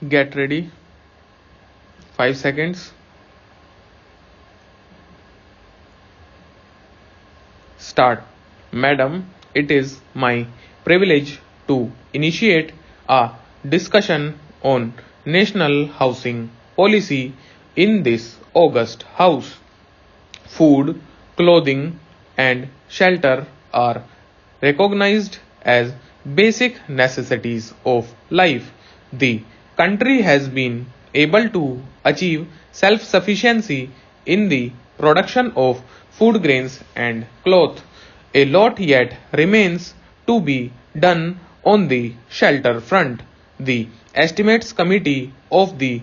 Get ready. 5 seconds. Start. Madam, it is my privilege to initiate a discussion on national housing policy in this August House. Food, clothing, and shelter are recognized as basic necessities of life. The country has been able to achieve self sufficiency in the production of food grains and cloth. A lot yet remains to be done on the shelter front. The Estimates Committee of the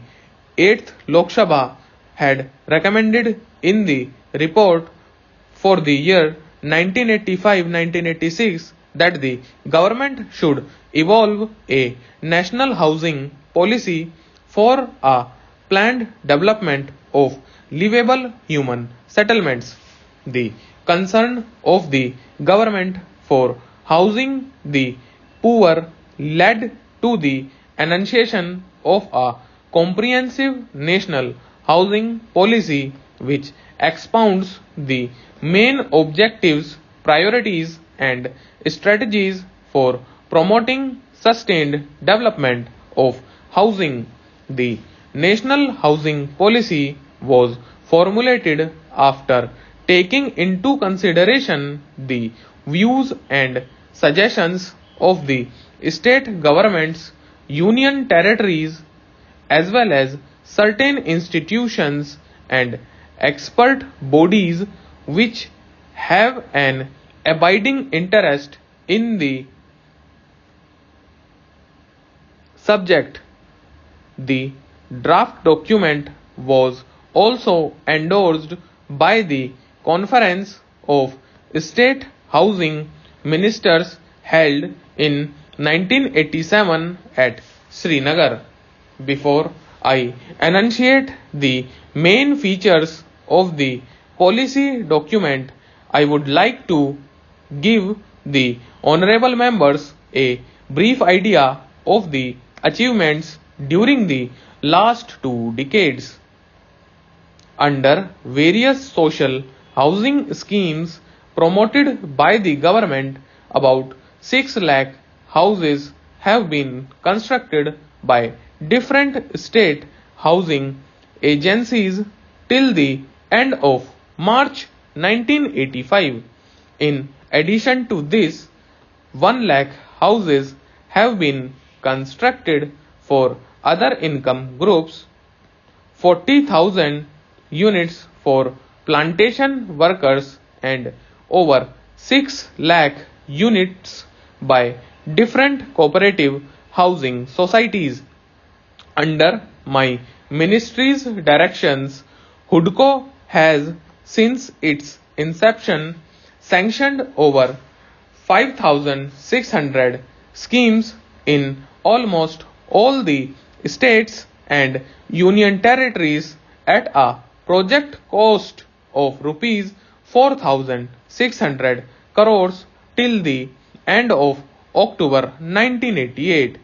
8th Lok Sabha had recommended in the report for the year 1985-1986 that the government should evolve a national housing policy for a planned development of livable human settlements. The concern of the government for housing the poor led to the enunciation of a comprehensive national housing policy which expounds the main objectives, priorities, and strategies for promoting sustained development of housing. The National Housing Policy was formulated after taking into consideration the views and suggestions of the state governments, union territories, as well as certain institutions and expert bodies which have an abiding interest in the subject. The draft document was also endorsed by the Conference of State Housing Ministers held in 1987 at Srinagar. Before I enunciate the main features of the policy document, I would like to give the honorable members a brief idea of the achievements during the last 2 decades. Under various social housing schemes promoted by the government, about 6 lakh houses have been constructed by different state housing agencies till the end of March 1985. In addition to this, 1 lakh houses have been constructed for other income groups, 40,000 units for plantation workers, and over 6 lakh units by different cooperative housing societies. Under my ministry's directions, HUDCO has, since its inception, sanctioned over 5,600 schemes in almost all the states and union territories at a project cost of rupees 4,600 crores till the end of October 1988.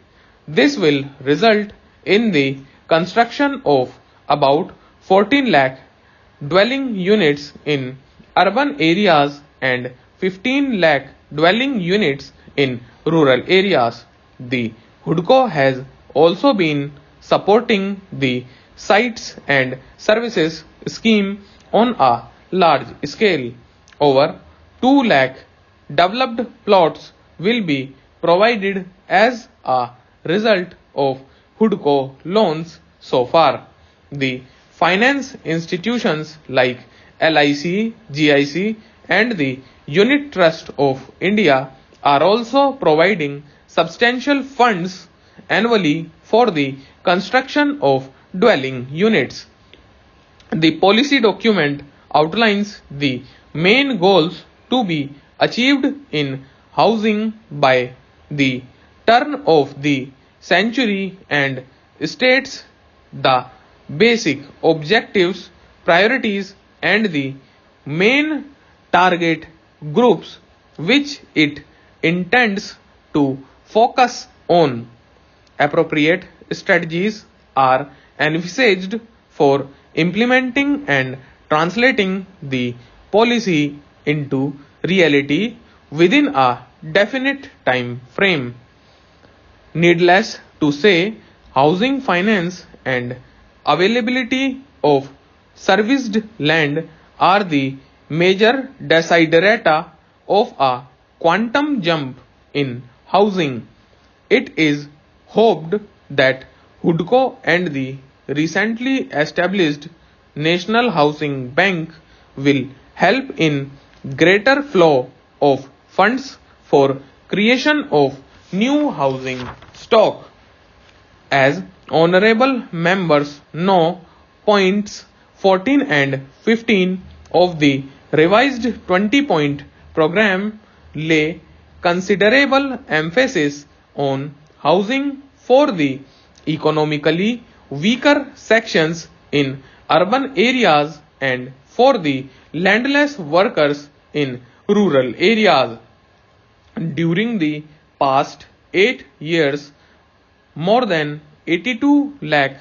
This will result in the construction of about 14 lakh dwelling units in urban areas and 15 lakh dwelling units in rural areas. The HUDCO has also been supporting the Sites and Services scheme on a large scale. Over 2 lakh developed plots will be provided as a result of HUDCO loans so far. The finance institutions like LIC, GIC, and the Unit Trust of India are also providing substantial funds annually for the construction of dwelling units. The policy document outlines the main goals to be achieved in housing by the turn of the century and states the basic objectives, priorities, and the main target groups which it intends to focus on. Appropriate strategies are envisaged for implementing and translating the policy into reality within a definite time frame. Needless to say, housing finance and availability of serviced land are the major desiderata of a quantum jump in housing. It is hoped that HUDCO and the recently established National Housing Bank will help in greater flow of funds for creation of new housing stock. As honorable members know, points 14 and 15 of the revised 20-point program lay considerable emphasis on housing for the economically weaker sections in urban areas and for the landless workers in rural areas. During the past 8 years, more than 82 lakh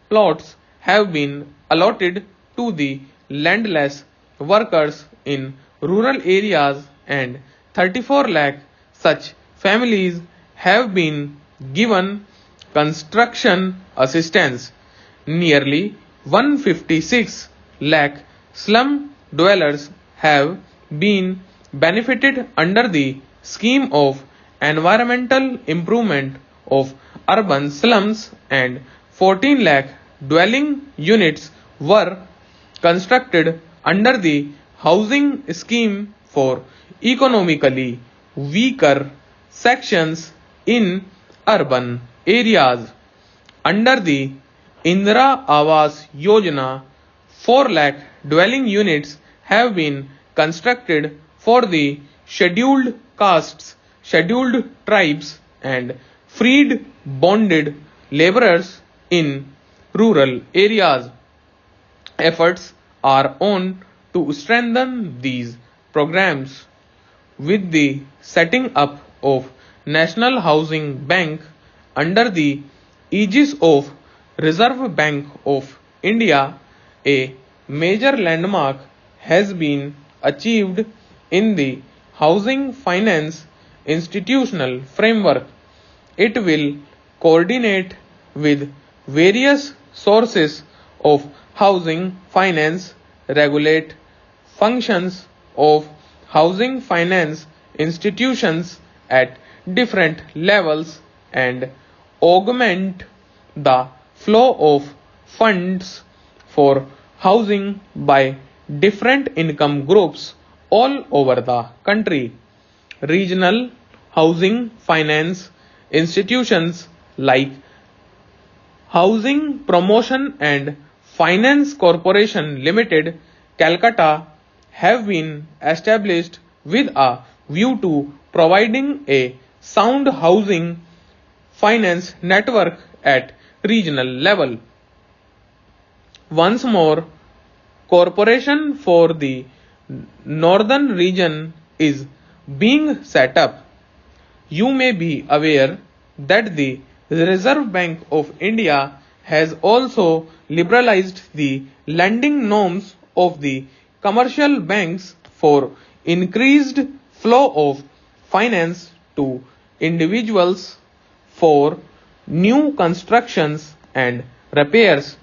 plots have been allotted to the landless workers in rural areas and 34 lakh such families have been given construction assistance. Nearly 156 lakh slum dwellers have been benefited under the scheme of environmental improvement of urban slums and 14 lakh dwelling units were constructed under the housing scheme for economically weaker sections in urban areas. Under the Indira Awas Yojana, 4 lakh dwelling units have been constructed for the scheduled castes, scheduled tribes and freed bonded laborers in rural areas. Efforts are on to strengthen these programs. With the setting up of National Housing Bank under the aegis of Reserve Bank of India, a major landmark has been achieved in the housing finance institutional framework. It will coordinate with various sources of housing finance, regulate functions of housing finance institutions at different levels, and augment the flow of funds for housing by different income groups all over the country. Regional housing finance institutions like Housing Promotion and Finance Corporation Limited, Calcutta, have been established with a view to providing a sound housing finance network at regional level. Once more, Corporation for the Northern Region is being set up. You may be aware that the Reserve Bank of India has also liberalized the lending norms of the commercial banks for increased flow of finance to individuals for new constructions and repairs.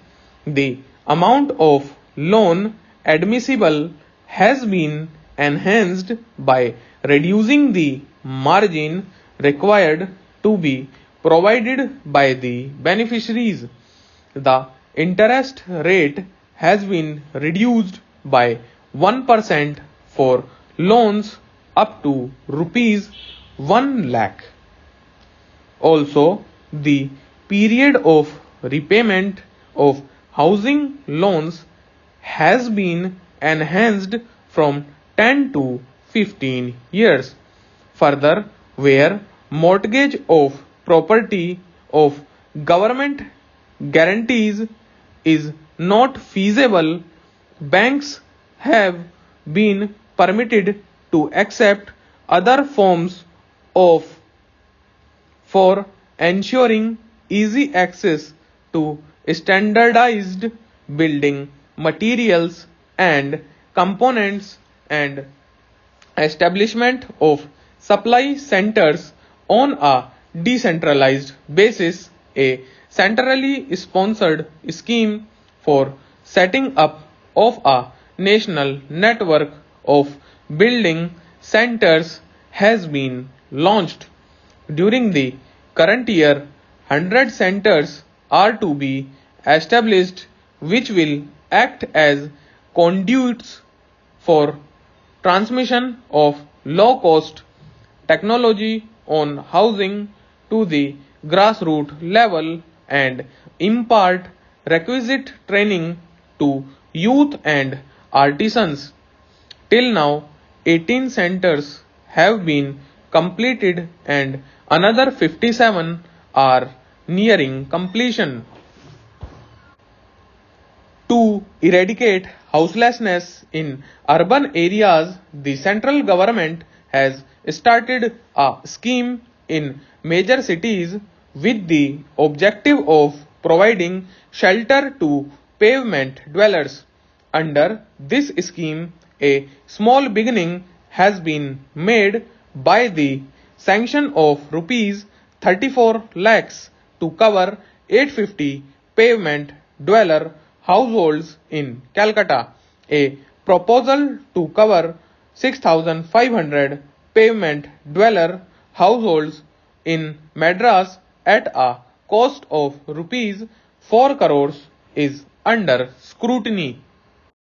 The amount of loan admissible has been enhanced by reducing the margin required to be provided by the beneficiaries. The interest rate has been reduced by 1% for loans up to rupees 1 lakh. Also, the period of repayment of housing loans has been enhanced from 10 to 15 years. Further, where mortgage of property of government guarantees is not feasible, banks have been permitted to accept other forms of for ensuring easy access to standardized building materials and components and establishment of supply centers on a decentralized basis, a centrally sponsored scheme for setting up of a national network of building centers has been launched. During the current year, 100 centers are to be established which will act as conduits for transmission of low-cost technology on housing to the grassroots level and impart requisite training to youth and artisans. Till now, 18 centers have been completed and another 57 are nearing completion. To eradicate houselessness in urban areas, the central government has started a scheme in major cities with the objective of providing shelter to pavement dwellers. Under this scheme, a small beginning has been made by the sanction of rupees 34 lakhs to cover 850 pavement dweller households in Calcutta, a proposal to cover 6,500 pavement dweller households in Madras at a cost of rupees 4 crores is under scrutiny.